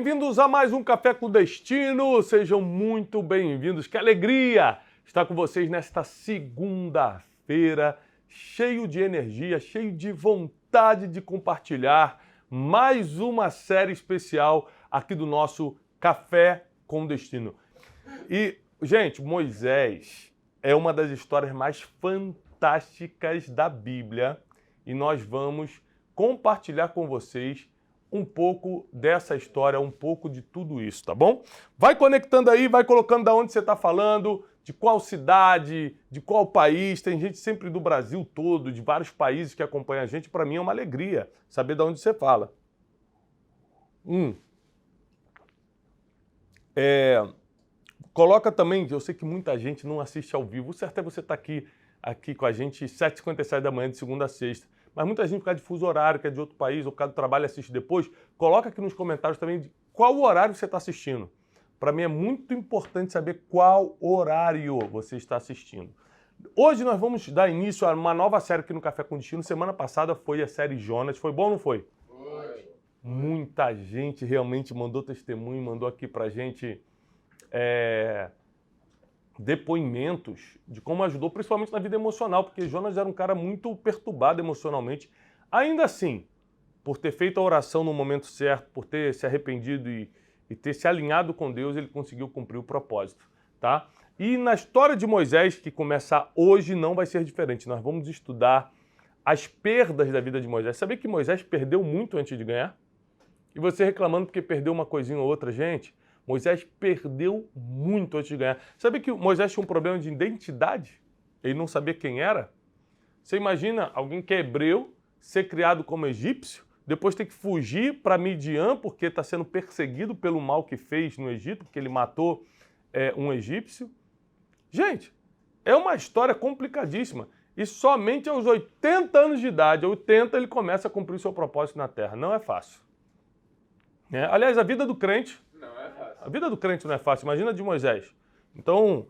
bem-vindos a mais um Café com Destino. Sejam muito bem-vindos. Que alegria estar com vocês nesta segunda-feira, cheio de energia, cheio de vontade de compartilhar mais uma série especial aqui do nosso Café com Destino. E, gente, Moisés é uma das histórias mais fantásticas da Bíblia e nós vamos compartilhar com vocês um pouco dessa história, um pouco de tudo isso, tá bom? Vai conectando aí, vai colocando de onde você está falando, de qual cidade, de qual país. Tem gente sempre do Brasil todo, de vários países que acompanha a gente. Para mim é uma alegria saber de onde você fala. Coloca também, eu sei que muita gente não assiste ao vivo. O certo é você estar aqui com a gente 7h57 da manhã, de segunda a sexta. Mas muita gente, por causa de fuso horário, que é de outro país, ou por causa do trabalho, assiste depois. Coloca aqui nos comentários também de qual horário você está assistindo. Para mim é muito importante saber qual horário você está assistindo. Hoje nós vamos dar início a uma nova série aqui no Café com Destino. Semana passada foi a série Jonas. Foi bom ou não foi? Foi. Muita gente realmente mandou testemunho, mandou aqui pra gente depoimentos de como ajudou, principalmente na vida emocional, porque Jonas era um cara muito perturbado emocionalmente. Ainda assim, por ter feito a oração no momento certo, por ter se arrependido e ter se alinhado com Deus, ele conseguiu cumprir o propósito, tá? E na história de Moisés, que começa hoje, não vai ser diferente. Nós vamos estudar as perdas da vida de Moisés. Sabia que Moisés perdeu muito antes de ganhar? E você reclamando porque perdeu uma coisinha ou outra, gente? Moisés perdeu muito antes de ganhar. Sabia que Moisés tinha um problema de identidade? Ele não sabia quem era? Você imagina alguém que é hebreu, ser criado como egípcio, depois ter que fugir para Midian porque está sendo perseguido pelo mal que fez no Egito, porque ele matou um egípcio. Gente, é uma história complicadíssima. E somente aos 80 anos de idade, 80, ele começa a cumprir o seu propósito na Terra. Não é fácil. Aliás, a vida do crente... A vida do crente não é fácil, imagina a de Moisés. Então,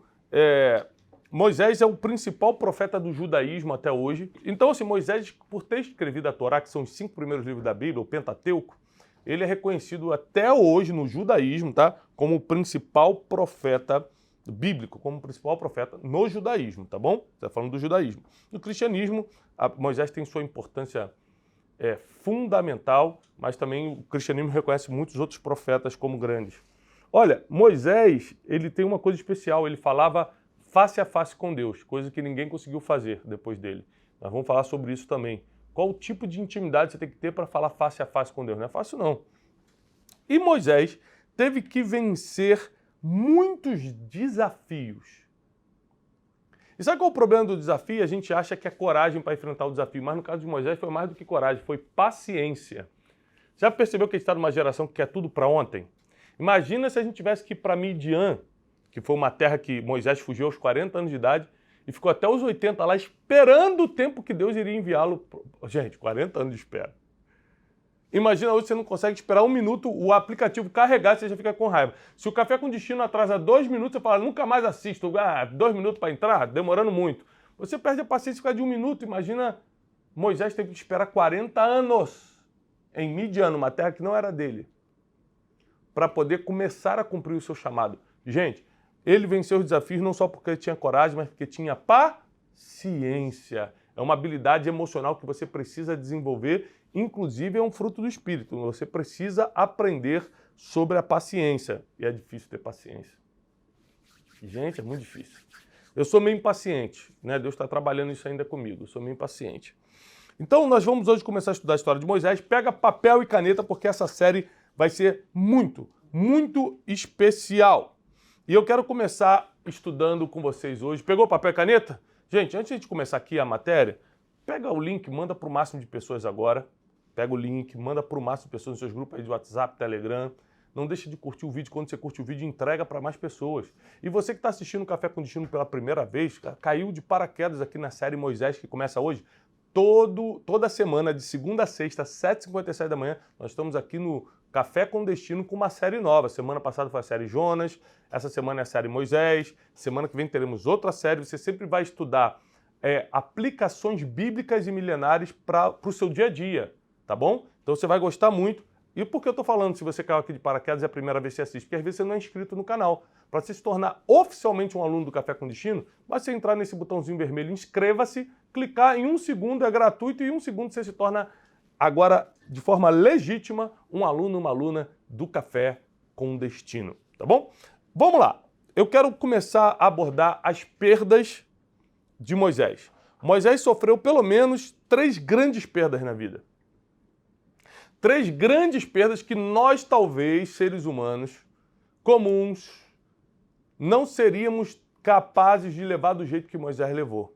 Moisés é o principal profeta do judaísmo até hoje. Então, assim, Moisés, por ter escrevido a Torá, que são os 5 primeiros livros da Bíblia, o Pentateuco, ele é reconhecido até hoje no judaísmo, tá? Como o principal profeta bíblico, como o principal profeta no judaísmo, tá bom? Você está falando do judaísmo. No cristianismo, Moisés tem sua importância fundamental, mas também o cristianismo reconhece muitos outros profetas como grandes. Olha, Moisés, ele tem uma coisa especial, ele falava face a face com Deus, coisa que ninguém conseguiu fazer depois dele. Nós vamos falar sobre isso também. Qual o tipo de intimidade você tem que ter para falar face a face com Deus? Não é fácil, não. E Moisés teve que vencer muitos desafios. E sabe qual é o problema do desafio? A gente acha que é coragem para enfrentar o desafio, mas no caso de Moisés foi mais do que coragem, foi paciência. Já percebeu que a gente está numa geração que quer tudo para ontem? Imagina se a gente tivesse que ir para Midian, que foi uma terra que Moisés fugiu aos 40 anos de idade e ficou até os 80 lá esperando o tempo que Deus iria enviá-lo. Gente, 40 anos de espera. Imagina hoje você não consegue esperar 1 minuto, o aplicativo carregar, você já fica com raiva. Se o Café com Destino atrasa 2 minutos, você fala, nunca mais assisto. 2 minutos para entrar, demorando muito. Você perde a paciência por causa de 1 minuto. Imagina, Moisés teve que esperar 40 anos em Midian, uma terra que não era dele, para poder começar a cumprir o seu chamado. Gente, ele venceu os desafios não só porque ele tinha coragem, mas porque tinha paciência. É uma habilidade emocional que você precisa desenvolver, inclusive é um fruto do Espírito. Você precisa aprender sobre a paciência. E é difícil ter paciência. Gente, é muito difícil. Eu sou meio impaciente, né? Deus está trabalhando isso ainda comigo. Eu sou meio impaciente. Então, nós vamos hoje começar a estudar a história de Moisés. Pega papel e caneta, porque essa série vai ser muito, muito especial. E eu quero começar estudando com vocês hoje. Pegou papel e caneta? Gente, antes de começar aqui a matéria, pega o link, manda para o máximo de pessoas agora. Pega o link, manda para o máximo de pessoas nos seus grupos aí de WhatsApp, Telegram. Não deixe de curtir o vídeo. Quando você curte o vídeo, entrega para mais pessoas. E você que está assistindo o Café com Destino pela primeira vez, caiu de paraquedas aqui na série Moisés, que começa hoje. Toda semana, de segunda a sexta, 7h57 da manhã, nós estamos aqui no Café com Destino com uma série nova. Semana passada foi a série Jonas, essa semana é a série Moisés, semana que vem teremos outra série. Você sempre vai estudar aplicações bíblicas e milenares para o seu dia a dia, tá bom? Então você vai gostar muito. E por que eu estou falando, se você caiu aqui de paraquedas, é a primeira vez que você assiste? Porque às vezes você não é inscrito no canal. Para você se tornar oficialmente um aluno do Café com Destino, basta você entrar nesse botãozinho vermelho, inscreva-se, clicar em 1 segundo, é gratuito, e em 1 segundo você se torna, agora, de forma legítima, um aluno, uma aluna do Café com Destino. Tá bom? Vamos lá. Eu quero começar a abordar as perdas de Moisés. Moisés sofreu pelo menos 3 grandes perdas na vida. 3 grandes perdas que nós, talvez, seres humanos comuns, não seríamos capazes de levar do jeito que Moisés levou.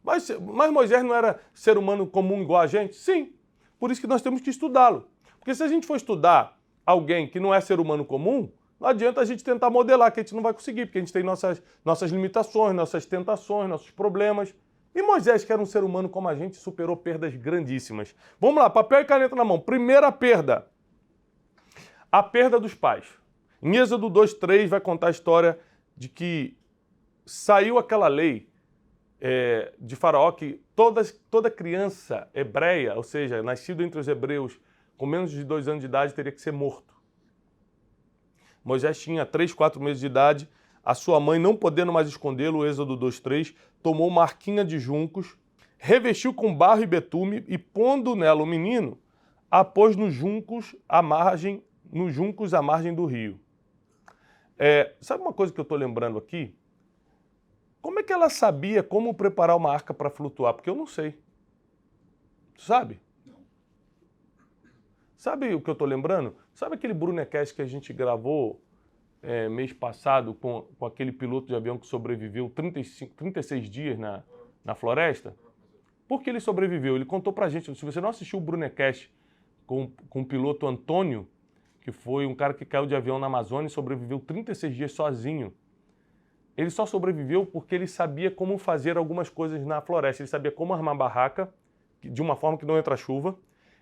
Mas Moisés não era ser humano comum igual a gente? Sim. Por isso que nós temos que estudá-lo. Porque se a gente for estudar alguém que não é ser humano comum, não adianta a gente tentar modelar, que a gente não vai conseguir, porque a gente tem nossas limitações, nossas tentações, nossos problemas. E Moisés, que era um ser humano como a gente, superou perdas grandíssimas. Vamos lá, papel e caneta na mão. Primeira perda. A perda dos pais. Em Êxodo 2:3 vai contar a história de que saiu aquela lei de Faraó que toda criança hebreia, ou seja, nascido entre os hebreus com menos de 2 anos de idade, teria que ser morto. Moisés tinha 3, 4 meses de idade. A sua mãe, não podendo mais escondê-lo, Êxodo 2:3, tomou uma arquinha de juncos, revestiu com barro e betume e, pondo nela o menino, a pôs nos juncos à margem do rio. Sabe uma coisa que eu estou lembrando aqui? Como é que ela sabia como preparar uma arca para flutuar? Porque eu não sei. Tu sabe? Sabe o que eu estou lembrando? Sabe aquele Brunecast que a gente gravou mês passado com aquele piloto de avião que sobreviveu 36 dias na floresta? Por que ele sobreviveu? Ele contou pra gente. Se você não assistiu o Brunecast com o piloto Antônio, que foi um cara que caiu de avião na Amazônia e sobreviveu 36 dias sozinho. Ele só sobreviveu porque ele sabia como fazer algumas coisas na floresta. Ele sabia como armar barraca de uma forma que não entra chuva.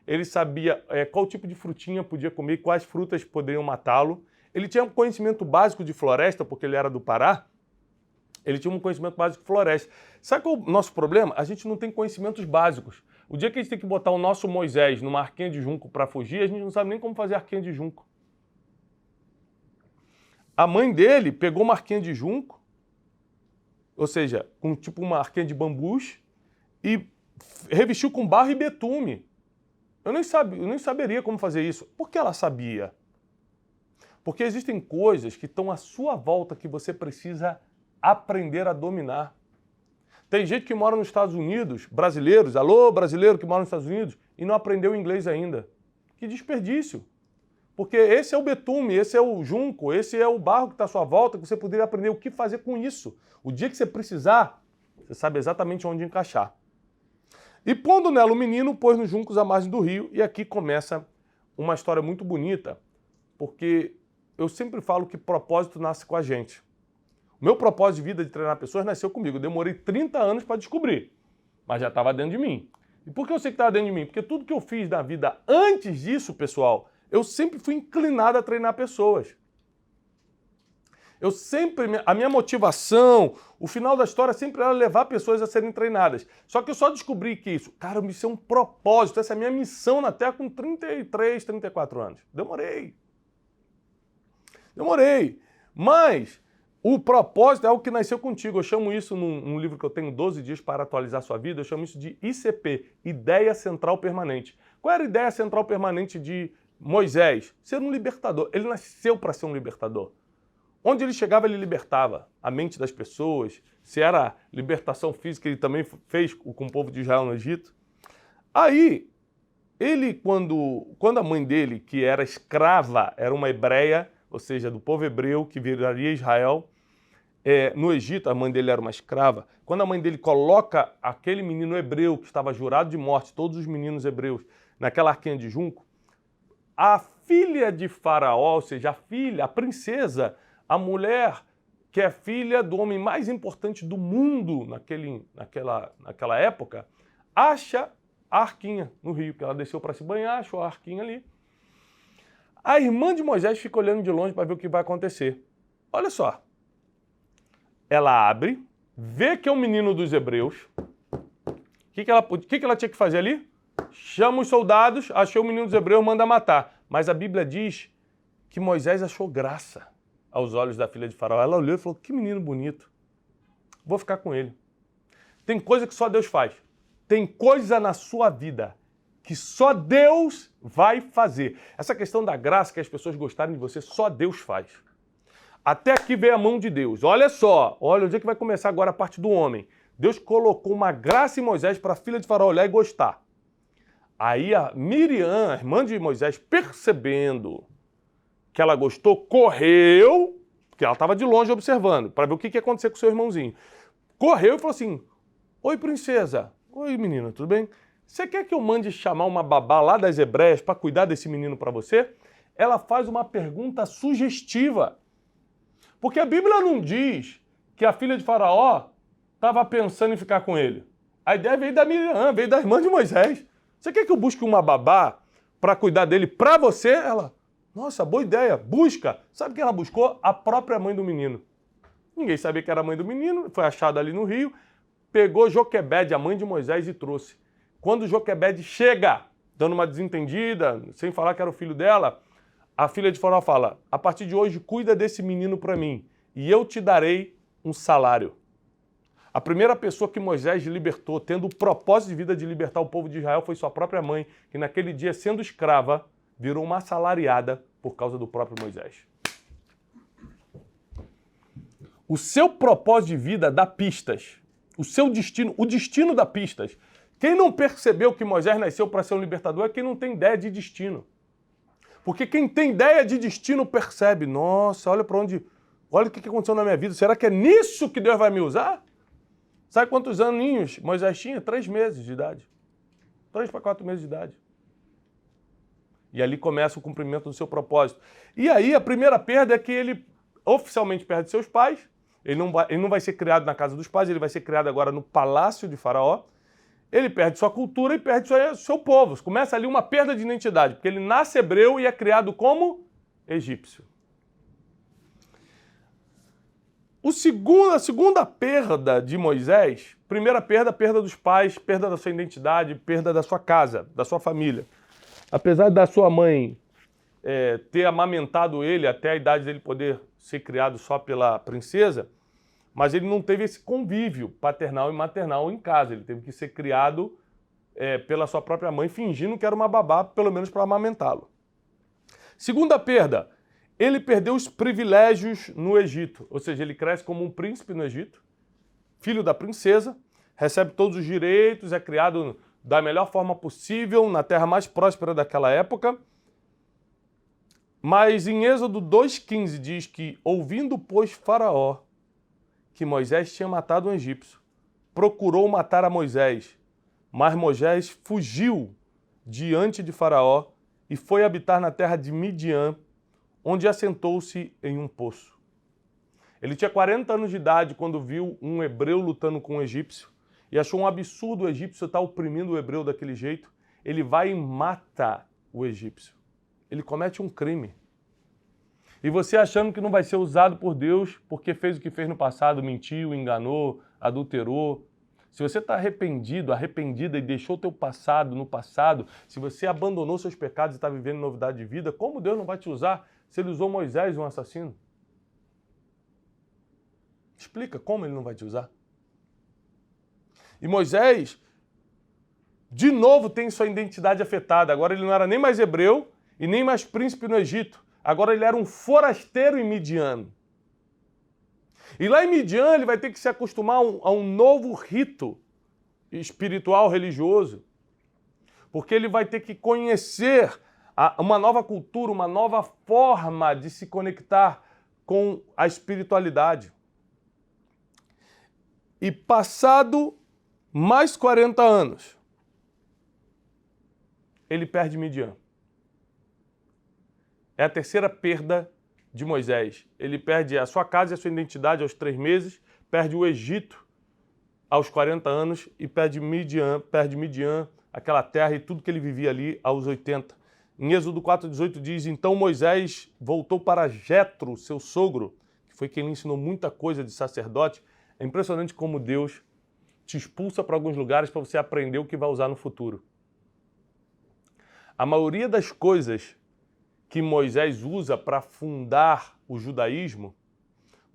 Ele sabia qual tipo de frutinha podia comer, quais frutas poderiam matá-lo. Ele tinha um conhecimento básico de floresta, porque ele era do Pará. Ele tinha um conhecimento básico de floresta. Sabe qual é o nosso problema? A gente não tem conhecimentos básicos. O dia que a gente tem que botar o nosso Moisés numa arquinha de junco para fugir, a gente não sabe nem como fazer arquinha de junco. A mãe dele pegou uma arquinha de junco, ou seja, com tipo uma arquinha de bambus, e revestiu com barro e betume. Eu nem saberia como fazer isso. Por que ela sabia? Porque existem coisas que estão à sua volta que você precisa aprender a dominar. Tem gente que mora nos Estados Unidos, brasileiros, alô brasileiro que mora nos Estados Unidos, e não aprendeu inglês ainda. Que desperdício. Porque esse é o betume, esse é o junco, esse é o barro que está à sua volta, que você poderia aprender o que fazer com isso. O dia que você precisar, você sabe exatamente onde encaixar. E pondo nela o menino, pôs nos juncos à margem do rio, e aqui começa uma história muito bonita, porque eu sempre falo que propósito nasce com a gente. O meu propósito de vida de treinar pessoas nasceu comigo. Eu demorei 30 anos para descobrir, mas já estava dentro de mim. E por que eu sei que estava dentro de mim? Porque tudo que eu fiz na vida antes disso, pessoal, eu sempre fui inclinado a treinar pessoas. A minha motivação, o final da história sempre era levar pessoas a serem treinadas. Só que eu só descobri que isso é um propósito, essa é a minha missão na Terra com 33, 34 anos. Demorei. Mas o propósito é algo que nasceu contigo. Eu chamo isso num livro que eu tenho, 12 dias para atualizar a sua vida, eu chamo isso de ICP, Ideia Central Permanente. Qual era a ideia central permanente de Moisés? Ser um libertador. Ele nasceu para ser um libertador. Onde ele chegava, ele libertava a mente das pessoas. Se era libertação física, ele também fez com o povo de Israel no Egito. Aí, ele, quando a mãe dele, que era escrava, era uma hebreia, ou seja, do povo hebreu que viraria Israel, no Egito, a mãe dele era uma escrava. Quando a mãe dele coloca aquele menino hebreu que estava jurado de morte, todos os meninos hebreus, naquela arquinha de junco, a filha de Faraó, ou seja, a princesa, a mulher que é filha do homem mais importante do mundo naquela época, acha a arquinha no rio, que ela desceu para se banhar, achou a arquinha ali. A irmã de Moisés fica olhando de longe para ver o que vai acontecer. Olha só. Ela abre, vê que é um menino dos hebreus. O que ela tinha que fazer ali? Chama os soldados, achou o menino dos hebreus, manda matar. Mas a Bíblia diz que Moisés achou graça aos olhos da filha de Faraó. Ela olhou e falou, que menino bonito, vou ficar com ele. Tem coisa que só Deus faz. Tem coisa na sua vida que só Deus vai fazer. Essa questão da graça, que as pessoas gostarem de você, só Deus faz. Até aqui veio a mão de Deus. Olha só, olha onde é que vai começar agora a parte do homem. Deus colocou uma graça em Moisés para a filha de Faraó olhar e gostar. Aí a Miriam, a irmã de Moisés, percebendo que ela gostou, correu, porque ela estava de longe observando, para ver o que ia acontecer com o seu irmãozinho. Correu e falou assim, oi princesa, oi menina, tudo bem? Você quer que eu mande chamar uma babá lá das Hebreias para cuidar desse menino para você? Ela faz uma pergunta sugestiva. Porque a Bíblia não diz que a filha de Faraó estava pensando em ficar com ele. A ideia veio da Miriam, veio da irmã de Moisés. Você quer que eu busque uma babá para cuidar dele para você? Ela, nossa, boa ideia, busca. Sabe quem ela buscou? A própria mãe do menino. Ninguém sabia que era a mãe do menino, foi achada ali no rio, pegou Joquebede, a mãe de Moisés, e trouxe. Quando Joquebede chega, dando uma desentendida, sem falar que era o filho dela, a filha de Faraó fala, a partir de hoje cuida desse menino para mim e eu te darei um salário. A primeira pessoa que Moisés libertou, tendo o propósito de vida de libertar o povo de Israel, foi sua própria mãe, que naquele dia, sendo escrava, virou uma assalariada por causa do próprio Moisés. O seu propósito de vida dá pistas. O seu destino, o destino dá pistas. Quem não percebeu que Moisés nasceu para ser um libertador é quem não tem ideia de destino. Porque quem tem ideia de destino percebe, nossa, olha para onde, olha o que aconteceu na minha vida, será que é nisso que Deus vai me usar? Sabe quantos aninhos Moisés tinha? 3 meses de idade. 3 para 4 meses de idade. E ali começa o cumprimento do seu propósito. E aí a primeira perda é que ele oficialmente perde seus pais, ele não vai ser criado na casa dos pais, ele vai ser criado agora no palácio de Faraó. Ele perde sua cultura e perde seu povo. Começa ali uma perda de identidade, porque ele nasce hebreu e é criado como egípcio. A segunda perda de Moisés, primeira perda, perda dos pais, perda da sua identidade, perda da sua casa, da sua família. Apesar da sua mãe ter amamentado ele até a idade dele poder ser criado só pela princesa, mas ele não teve esse convívio paternal e maternal em casa. Ele teve que ser criado pela sua própria mãe, fingindo que era uma babá, pelo menos para amamentá-lo. Segunda perda, ele perdeu os privilégios no Egito. Ou seja, ele cresce como um príncipe no Egito, filho da princesa, recebe todos os direitos, é criado da melhor forma possível, na terra mais próspera daquela época. Mas em Êxodo 2,15 diz que, ouvindo, pois, Faraó, que Moisés tinha matado um egípcio, procurou matar a Moisés, mas Moisés fugiu diante de Faraó e foi habitar na terra de Midian, onde assentou-se em um poço. Ele tinha 40 anos de idade quando viu um hebreu lutando com um egípcio e achou um absurdo o egípcio estar oprimindo o hebreu daquele jeito. Ele vai e mata o egípcio. Ele comete um crime. E você achando que não vai ser usado por Deus porque fez o que fez no passado, mentiu, enganou, adulterou. Se você está arrependido, arrependida e deixou o teu passado no passado, se você abandonou seus pecados e está vivendo novidade de vida, como Deus não vai te usar se ele usou Moisés, um assassino? Explica como ele não vai te usar. E Moisés, de novo, tem sua identidade afetada. Agora ele não era nem mais hebreu e nem mais príncipe no Egito. Agora ele era um forasteiro em Midian. E lá em Midian ele vai ter que se acostumar a um novo rito espiritual, religioso. Porque ele vai ter que conhecer uma nova cultura, uma nova forma de se conectar com a espiritualidade. E passado mais 40 anos, ele perde Midian. É a terceira perda de Moisés. Ele perde a sua casa e a sua identidade aos 3 meses, perde o Egito aos 40 anos e perde Midian, aquela terra e tudo que ele vivia ali aos 80. Em Êxodo 4,18 diz, então Moisés voltou para Jetro, seu sogro, que foi quem lhe ensinou muita coisa de sacerdote. É impressionante como Deus te expulsa para alguns lugares para você aprender o que vai usar no futuro. A maioria das coisas que Moisés usa para fundar o judaísmo,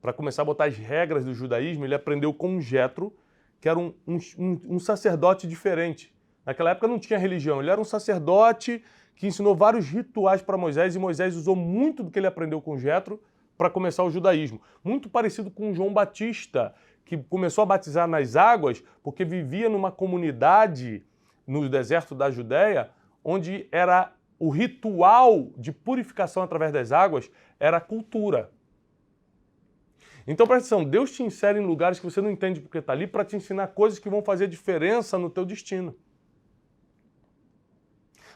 para começar a botar as regras do judaísmo, ele aprendeu com Jetro, que era um sacerdote diferente. Naquela época não tinha religião, ele era um sacerdote que ensinou vários rituais para Moisés, e Moisés usou muito do que ele aprendeu com Jetro para começar o judaísmo. Muito parecido com João Batista, que começou a batizar nas águas porque vivia numa comunidade no deserto da Judéia, onde era o ritual de purificação através das águas era a cultura. Então presta atenção, Deus te insere em lugares que você não entende porque está ali para te ensinar coisas que vão fazer diferença no teu destino.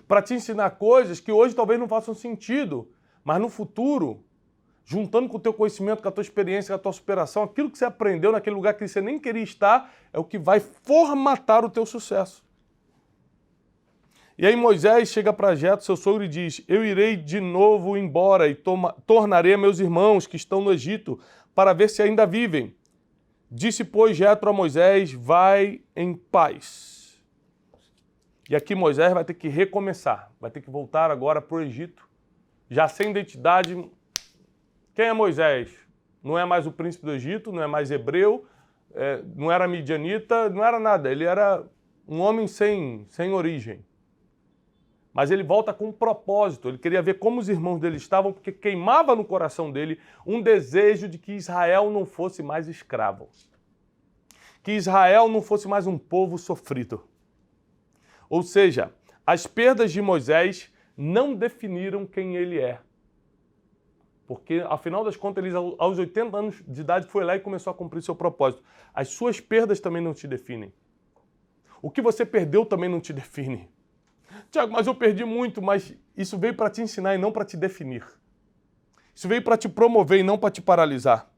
Para te ensinar coisas que hoje talvez não façam sentido, mas no futuro, juntando com o teu conhecimento, com a tua experiência, com a tua superação, aquilo que você aprendeu naquele lugar que você nem queria estar, é o que vai formatar o teu sucesso. E aí Moisés chega para Jetro, seu sogro, e diz: eu irei de novo embora e tornarei a meus irmãos que estão no Egito para ver se ainda vivem. Disse, pois, Jetro a Moisés: vai em paz. E aqui Moisés vai ter que recomeçar, vai ter que voltar agora para o Egito, já sem identidade. Quem é Moisés? Não é mais o príncipe do Egito, não é mais hebreu, não era midianita, não era nada. Ele era um homem sem origem. Mas ele volta com um propósito. Ele queria ver como os irmãos dele estavam, porque queimava no coração dele um desejo de que Israel não fosse mais escravo. Que Israel não fosse mais um povo sofrido. Ou seja, as perdas de Moisés não definiram quem ele é. Porque, afinal das contas, ele, aos 80 anos de idade, foi lá e começou a cumprir seu propósito. As suas perdas também não te definem. O que você perdeu também não te define. Tiago, mas eu perdi muito, mas isso veio para te ensinar e não para te definir. Isso veio para te promover e não para te paralisar.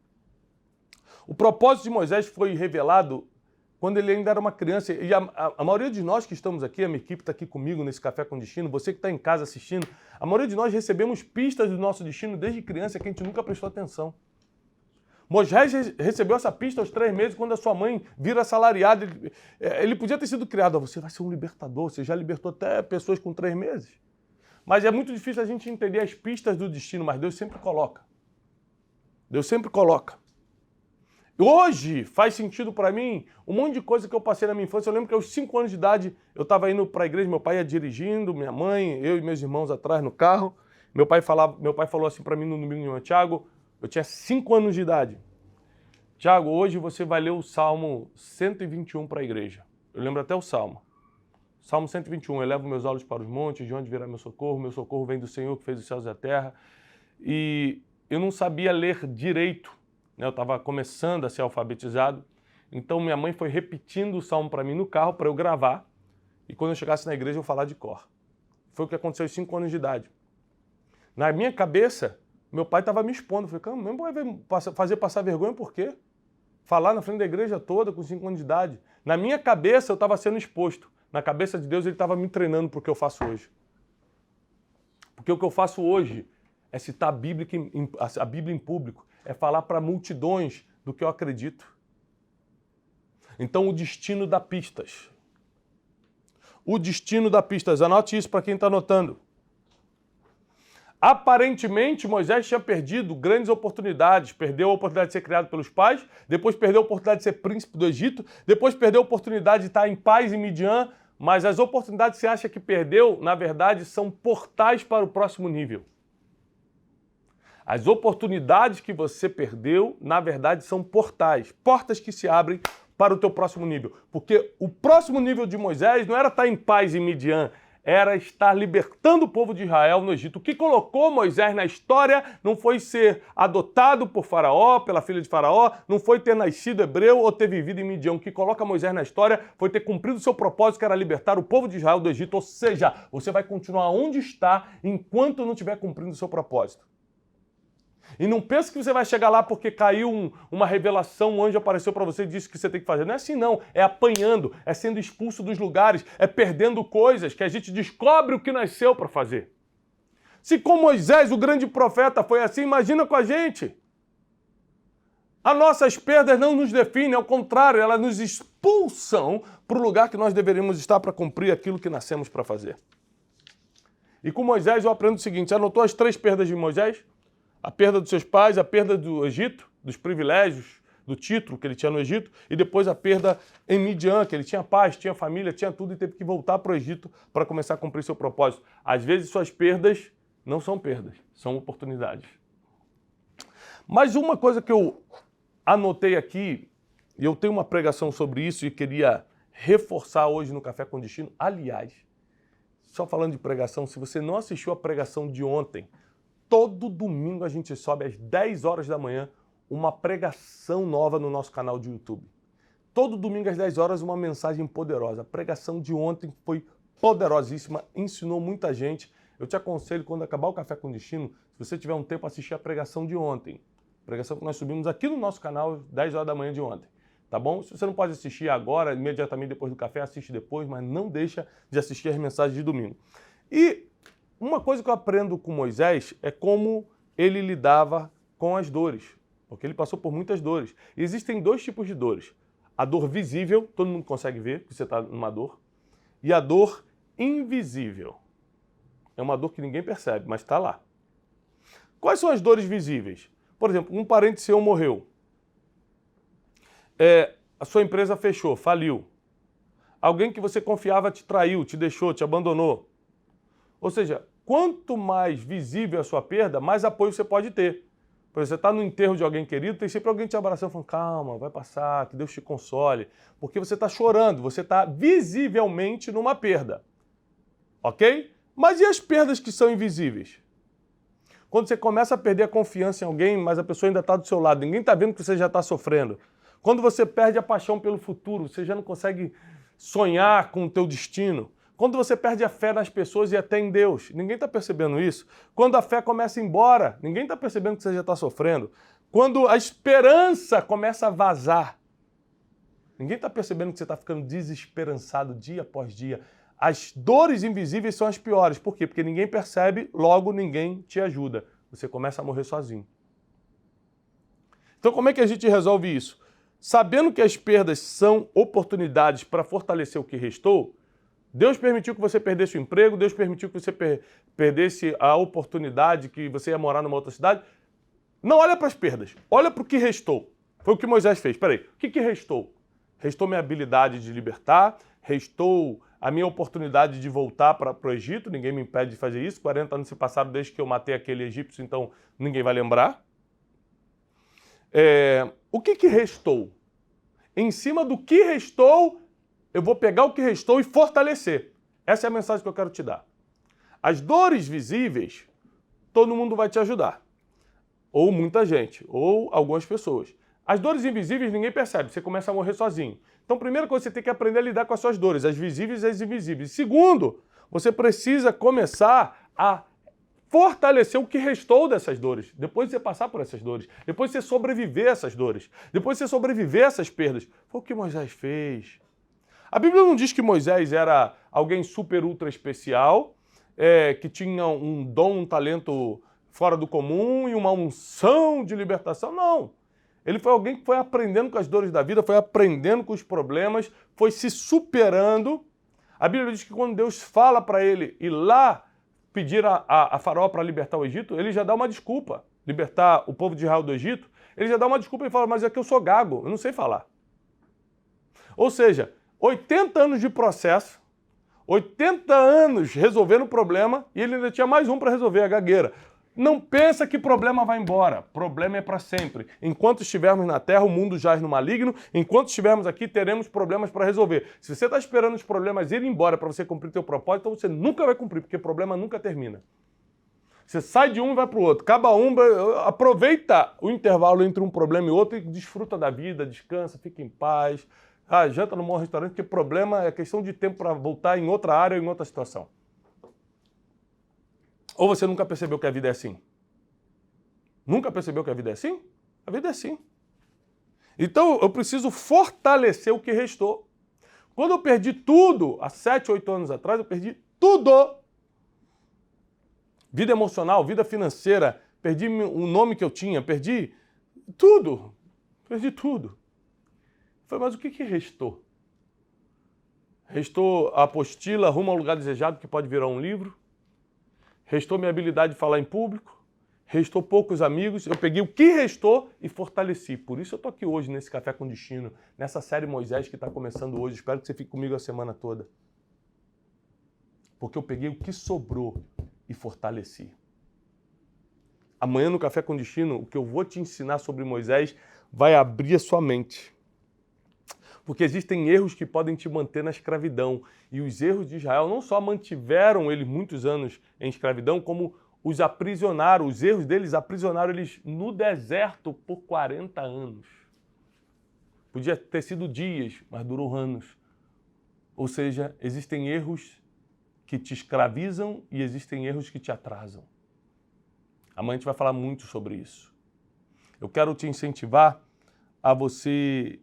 O propósito de Moisés foi revelado quando ele ainda era uma criança. E a maioria de nós que estamos aqui, a minha equipe está aqui comigo nesse Café com Destino, você que está em casa assistindo, a maioria de nós recebemos pistas do nosso destino desde criança que a gente nunca prestou atenção. Moisés recebeu essa pista aos 3 meses, quando a sua mãe vira assalariada. Ele podia ter sido criado, você vai ser um libertador, você já libertou até pessoas com 3 meses. Mas é muito difícil a gente entender as pistas do destino, mas Deus sempre coloca. Deus sempre coloca. Hoje faz sentido para mim um monte de coisa que eu passei na minha infância. Eu lembro que aos 5 anos de idade eu estava indo para a igreja, meu pai ia dirigindo, minha mãe, eu e meus irmãos atrás no carro. Meu pai falou assim para mim no domingo: Tiago, eu tinha 5 anos de idade. Tiago, hoje você vai ler o Salmo 121 para a igreja. Eu lembro até o Salmo. Salmo 121, elevo meus olhos para os montes, de onde virá meu socorro vem do Senhor que fez os céus e a terra. E eu não sabia ler direito, né? Eu estava começando a ser alfabetizado, então minha mãe foi repetindo o Salmo para mim no carro para eu gravar, e quando eu chegasse na igreja eu falar de cor. Foi o que aconteceu aos 5 anos de idade. Na minha cabeça, meu pai estava me expondo. Eu falei: meu pai vai fazer passar vergonha por quê? Falar na frente da igreja toda com 5 anos de idade. Na minha cabeça eu estava sendo exposto. Na cabeça de Deus ele estava me treinando para o que eu faço hoje. Porque o que eu faço hoje é citar a Bíblia em público, é falar para multidões do que eu acredito. Então o destino dá pistas. O destino dá pistas. Anote isso para quem está anotando. Aparentemente, Moisés tinha perdido grandes oportunidades. Perdeu a oportunidade de ser criado pelos pais, depois perdeu a oportunidade de ser príncipe do Egito, depois perdeu a oportunidade de estar em paz em Midian, mas as oportunidades que você acha que perdeu, na verdade, são portais para o próximo nível. As oportunidades que você perdeu, na verdade, são portais, portas que se abrem para o teu próximo nível. Porque o próximo nível de Moisés não era estar em paz em Midian, era estar libertando o povo de Israel no Egito. O que colocou Moisés na história não foi ser adotado por Faraó, pela filha de Faraó, não foi ter nascido hebreu ou ter vivido em Midian. O que coloca Moisés na história foi ter cumprido o seu propósito, que era libertar o povo de Israel do Egito. Ou seja, você vai continuar onde está enquanto não estiver cumprindo o seu propósito. E não pense que você vai chegar lá porque caiu uma revelação, um anjo apareceu para você e disse o que você tem que fazer. Não é assim não, é apanhando, é sendo expulso dos lugares, é perdendo coisas que a gente descobre o que nasceu para fazer. Se com Moisés, o grande profeta, foi assim, imagina com a gente. As nossas perdas não nos definem, ao contrário, elas nos expulsam para o lugar que nós deveríamos estar para cumprir aquilo que nascemos para fazer. E com Moisés eu aprendo o seguinte, você anotou as 3 perdas de Moisés? A perda dos seus pais, a perda do Egito, dos privilégios, do título que ele tinha no Egito, e depois a perda em Midian, que ele tinha paz, tinha família, tinha tudo e teve que voltar para o Egito para começar a cumprir seu propósito. Às vezes suas perdas não são perdas, são oportunidades. Mas uma coisa que eu anotei aqui, e eu tenho uma pregação sobre isso e queria reforçar hoje no Café com Destino. Aliás, só falando de pregação, se você não assistiu a pregação de ontem, todo domingo a gente sobe às 10 horas da manhã uma pregação nova no nosso canal de YouTube. Todo domingo às 10 horas uma mensagem poderosa. A pregação de ontem foi poderosíssima, ensinou muita gente. Eu te aconselho, quando acabar o Café com Destino, se você tiver um tempo, assistir a pregação de ontem. A pregação que nós subimos aqui no nosso canal, 10 horas da manhã de ontem. Tá bom? Se você não pode assistir agora, imediatamente depois do café, assiste depois, mas não deixa de assistir as mensagens de domingo. E uma coisa que eu aprendo com Moisés é como ele lidava com as dores, porque ele passou por muitas dores. E existem 2 tipos de dores. A dor visível, todo mundo consegue ver que você está numa dor, e a dor invisível. É uma dor que ninguém percebe, mas está lá. Quais são as dores visíveis? Por exemplo, um parente seu morreu. A sua empresa fechou, faliu. Alguém que você confiava te traiu, te deixou, te abandonou. Ou seja, quanto mais visível a sua perda, mais apoio você pode ter. Por exemplo, você está no enterro de alguém querido, tem sempre alguém te abraçando, falando, calma, vai passar, que Deus te console. Porque você está chorando, você está visivelmente numa perda. Ok? Mas e as perdas que são invisíveis? Quando você começa a perder a confiança em alguém, mas a pessoa ainda está do seu lado, ninguém está vendo que você já está sofrendo. Quando você perde a paixão pelo futuro, você já não consegue sonhar com o teu destino. Quando você perde a fé nas pessoas e até em Deus, ninguém está percebendo isso. Quando a fé começa a ir embora, ninguém está percebendo que você já está sofrendo. Quando a esperança começa a vazar, ninguém está percebendo que você está ficando desesperançado dia após dia. As dores invisíveis são as piores. Por quê? Porque ninguém percebe, logo ninguém te ajuda. Você começa a morrer sozinho. Então como é que a gente resolve isso? Sabendo que as perdas são oportunidades para fortalecer o que restou, Deus permitiu que você perdesse o emprego, Deus permitiu que você perdesse a oportunidade que você ia morar numa outra cidade. Não olha para as perdas, olha para o que restou. Foi o que Moisés fez. Peraí, o que restou? Restou minha habilidade de libertar, restou a minha oportunidade de voltar para o Egito, ninguém me impede de fazer isso. 40 anos se passaram desde que eu matei aquele egípcio, então ninguém vai lembrar. O que restou? Em cima do que restou, eu vou pegar o que restou e fortalecer. Essa é a mensagem que eu quero te dar. As dores visíveis, todo mundo vai te ajudar. Ou muita gente, ou algumas pessoas. As dores invisíveis ninguém percebe, você começa a morrer sozinho. Então, primeira coisa, você tem que aprender a lidar com as suas dores, as visíveis e as invisíveis. Segundo, você precisa começar a fortalecer o que restou dessas dores. Depois de você passar por essas dores, depois de você sobreviver a essas dores, depois de você sobreviver a essas perdas. Foi o que Moisés fez. A Bíblia não diz que Moisés era alguém super ultra especial, que tinha um dom, um talento fora do comum e uma unção de libertação. Não. Ele foi alguém que foi aprendendo com as dores da vida, foi aprendendo com os problemas, foi se superando. A Bíblia diz que quando Deus fala para ele ir lá pedir a Faraó para libertar o Egito, ele já dá uma desculpa. Libertar o povo de Israel do Egito, ele já dá uma desculpa e fala, mas é que eu sou gago, eu não sei falar. Ou seja, 80 anos de processo, 80 anos resolvendo o problema e ele ainda tinha mais um para resolver, a gagueira. Não pensa que problema vai embora. Problema é para sempre. Enquanto estivermos na Terra, o mundo jaz no maligno. Enquanto estivermos aqui, teremos problemas para resolver. Se você está esperando os problemas irem embora para você cumprir seu propósito, então você nunca vai cumprir, porque problema nunca termina. Você sai de um e vai para o outro. Acaba um, aproveita o intervalo entre um problema e outro e desfruta da vida, descansa, fica em paz. Janta no bom restaurante, porque problema é questão de tempo para voltar em outra área ou em outra situação. Ou você nunca percebeu que a vida é assim? Nunca percebeu que a vida é assim? A vida é assim. Então eu preciso fortalecer o que restou. Quando eu perdi tudo, há 7, 8 anos atrás, eu perdi tudo. Vida emocional, vida financeira, perdi o nome que eu tinha, perdi tudo. Perdi tudo. Mas o que restou? Restou a apostila Rumo ao Lugar Desejado, que pode virar um livro. restou minha habilidade de falar em público, restou poucos amigos, eu peguei o que restou e fortaleci. Por isso eu tô aqui hoje nesse Café com Destino, nessa série Moisés que está começando hoje. Espero que você fique comigo a semana toda. Porque eu peguei o que sobrou e fortaleci. Amanhã no Café com Destino, o que eu vou te ensinar sobre Moisés vai abrir a sua mente. Porque existem erros que podem te manter na escravidão. E os erros de Israel não só mantiveram eles muitos anos em escravidão, como os aprisionaram. Os erros deles aprisionaram eles no deserto por 40 anos. Podia ter sido dias, mas durou anos. Ou seja, existem erros que te escravizam e existem erros que te atrasam. Amanhã a gente vai falar muito sobre isso. Eu quero te incentivar a você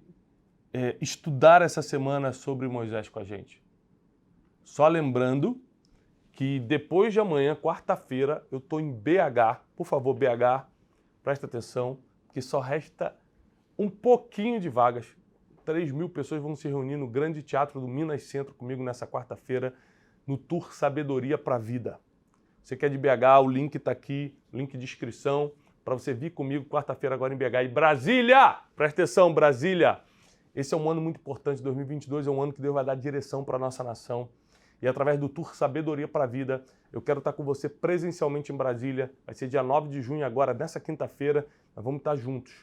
estudar essa semana sobre Moisés com a gente. Só lembrando que depois de amanhã, quarta-feira, eu estou em BH. Por favor, BH, presta atenção, porque só resta um pouquinho de vagas. 3.000 pessoas vão se reunir no Grande Teatro do Minas Centro comigo nessa quarta-feira, no Tour Sabedoria para a Vida. Você que é de BH, o link está aqui, link de inscrição, para você vir comigo quarta-feira agora em BH. E Brasília! Presta atenção, Brasília! Esse é um ano muito importante, 2022 é um ano que Deus vai dar direção para a nossa nação. E através do Tour Sabedoria para a Vida, eu quero estar com você presencialmente em Brasília. Vai ser dia 9 de junho agora, nessa quinta-feira, nós vamos estar juntos.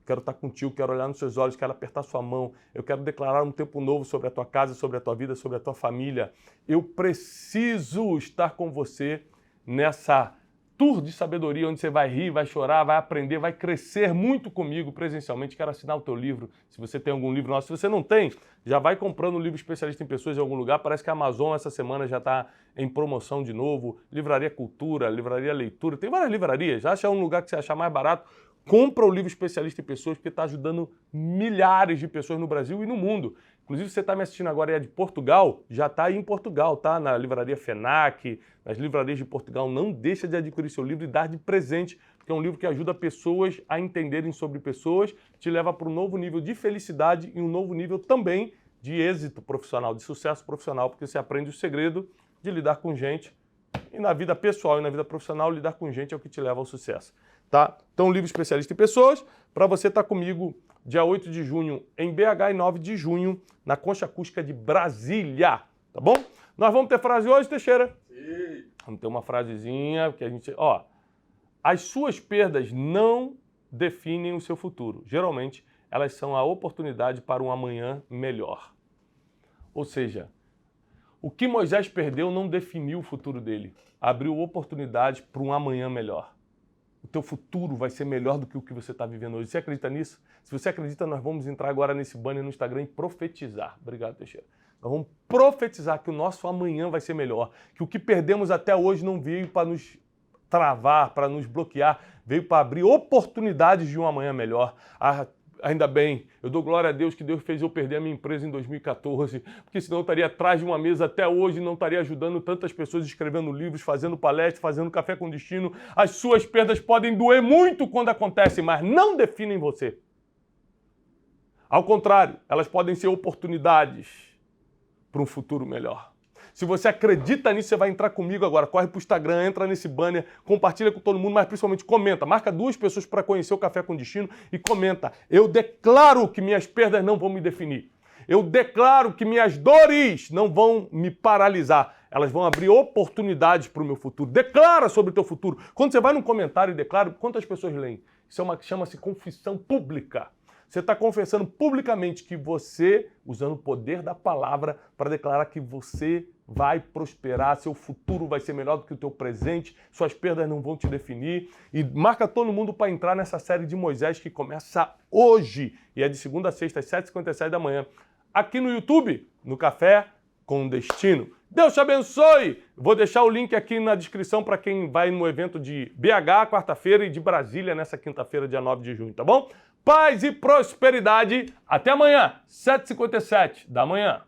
Quero estar contigo, quero olhar nos seus olhos, quero apertar sua mão. Eu quero declarar um tempo novo sobre a tua casa, sobre a tua vida, sobre a tua família. Eu preciso estar com você nessa tour de sabedoria, onde você vai rir, vai chorar, vai aprender, vai crescer muito comigo presencialmente. Quero assinar o teu livro, se você tem algum livro nosso. Se você não tem, já vai comprando o livro Especialista em Pessoas em algum lugar. Parece que a Amazon essa semana já está em promoção de novo. Livraria Cultura, Livraria Leitura, tem várias livrarias. Acha um lugar que você achar mais barato. Compra o livro Especialista em Pessoas, porque está ajudando milhares de pessoas no Brasil e no mundo. Inclusive, você está me assistindo agora e é de Portugal, já está aí em Portugal, tá? Na livraria FENAC, nas livrarias de Portugal. Não deixa de adquirir seu livro e dar de presente, porque é um livro que ajuda pessoas a entenderem sobre pessoas, te leva para um novo nível de felicidade e um novo nível também de êxito profissional, de sucesso profissional, porque você aprende o segredo de lidar com gente. E na vida pessoal e na vida profissional, lidar com gente é o que te leva ao sucesso. Tá? Então, livro Especialista em Pessoas, para você estar comigo dia 8 de junho em BH e 9 de junho na Concha Acústica de Brasília, tá bom? Nós vamos ter frase hoje, Teixeira? Sim. Vamos ter uma frasezinha que a gente... as suas perdas não definem o seu futuro. Geralmente, elas são a oportunidade para um amanhã melhor. Ou seja, o que Moisés perdeu não definiu o futuro dele. Abriu oportunidade para um amanhã melhor. O teu futuro vai ser melhor do que o que você está vivendo hoje. Você acredita nisso? Se você acredita, nós vamos entrar agora nesse banner no Instagram e profetizar. Obrigado, Teixeira. Nós vamos profetizar que o nosso amanhã vai ser melhor. Que o que perdemos até hoje não veio para nos travar, para nos bloquear. Veio para abrir oportunidades de um amanhã melhor. Ainda bem, eu dou glória a Deus que Deus fez eu perder a minha empresa em 2014, porque senão eu estaria atrás de uma mesa até hoje e não estaria ajudando tantas pessoas escrevendo livros, fazendo palestras, fazendo Café com Destino. As suas perdas podem doer muito quando acontecem, mas não definem você. Ao contrário, elas podem ser oportunidades para um futuro melhor. Se você acredita nisso, você vai entrar comigo agora. Corre para o Instagram, entra nesse banner, compartilha com todo mundo, mas principalmente comenta. Marca 2 pessoas para conhecer o Café com Destino e comenta. Eu declaro que minhas perdas não vão me definir. Eu declaro que minhas dores não vão me paralisar. Elas vão abrir oportunidades para o meu futuro. Declara sobre o teu futuro. Quando você vai num comentário e declara, quantas pessoas leem? Isso é uma que chama-se confissão pública. Você está confessando publicamente que você, usando o poder da palavra para declarar que você vai prosperar, seu futuro vai ser melhor do que o teu presente, suas perdas não vão te definir. E marca todo mundo para entrar nessa série de Moisés que começa hoje e é de segunda a sexta, às 7h57 da manhã, aqui no YouTube, no Café com Destino. Deus te abençoe! Vou deixar o link aqui na descrição para quem vai no evento de BH, quarta-feira, e de Brasília, nessa quinta-feira, dia 9 de junho, tá bom? Paz e prosperidade. Até amanhã, 7h57 da manhã.